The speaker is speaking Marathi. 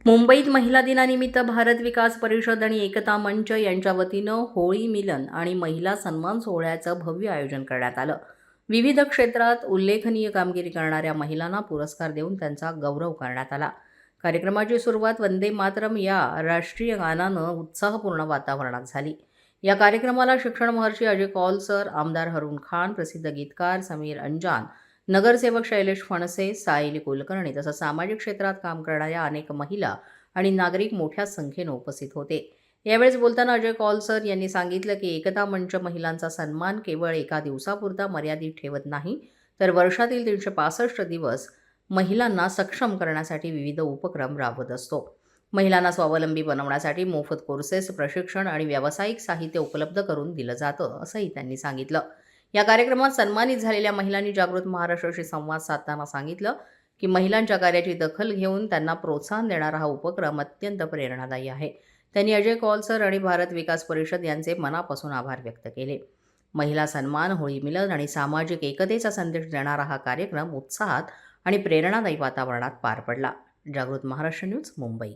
मुंबईत महिला दिनानिमित्त भारत विकास परिषद आणि एकता मंच यांच्या वतीनं होळी मिलन आणि महिला सन्मान सोहळ्याचं भव्य आयोजन करण्यात आलं. विविध क्षेत्रात उल्लेखनीय कामगिरी करणाऱ्या महिलांना पुरस्कार देऊन त्यांचा गौरव करण्यात आला. कार्यक्रमाची सुरुवात वंदे मातरम या राष्ट्रीय गाण्यानं उत्साहपूर्ण वातावरणात झाली. या कार्यक्रमाला शिक्षण महर्षी अजय कौल सर, आमदार हरून खान, प्रसिद्ध गीतकार समीर अंजान, नगरसेवक शैलेश फणसे, सायली कुलकर्णी तसंच सामाजिक क्षेत्रात काम करणाऱ्या अनेक महिला आणि नागरिक मोठ्या संख्येनं उपस्थित होते. यावेळेस बोलताना अजय कौल सर यांनी सांगितलं की एकता मंच महिलांचा सन्मान केवळ एका दिवसापुरता मर्यादित ठेवत नाही, तर वर्षातील 365 दिवस महिलांना सक्षम करण्यासाठी विविध उपक्रम राबवत असतो. महिलांना स्वावलंबी बनवण्यासाठी मोफत कोर्सेस, प्रशिक्षण आणि व्यावसायिक साहित्य उपलब्ध करून दिलं जातं, असंही त्यांनी सांगितलं. या कार्यक्रमात सन्मानित झालेल्या महिलांनी जागृत महाराष्ट्राशी संवाद साधताना सांगितलं की महिलांच्या कार्याची दखल घेऊन त्यांना प्रोत्साहन देणारा हा उपक्रम अत्यंत प्रेरणादायी आहे. त्यांनी अजय कौल सर आणि भारत विकास परिषद यांचे मनापासून आभार व्यक्त केले. महिला सन्मान, होळी मिलन आणि सामाजिक एकतेचा संदेश देणारा हा कार्यक्रम उत्साहात आणि प्रेरणादायी वातावरणात पार पडला. जागृत महाराष्ट्र न्यूज, मुंबई.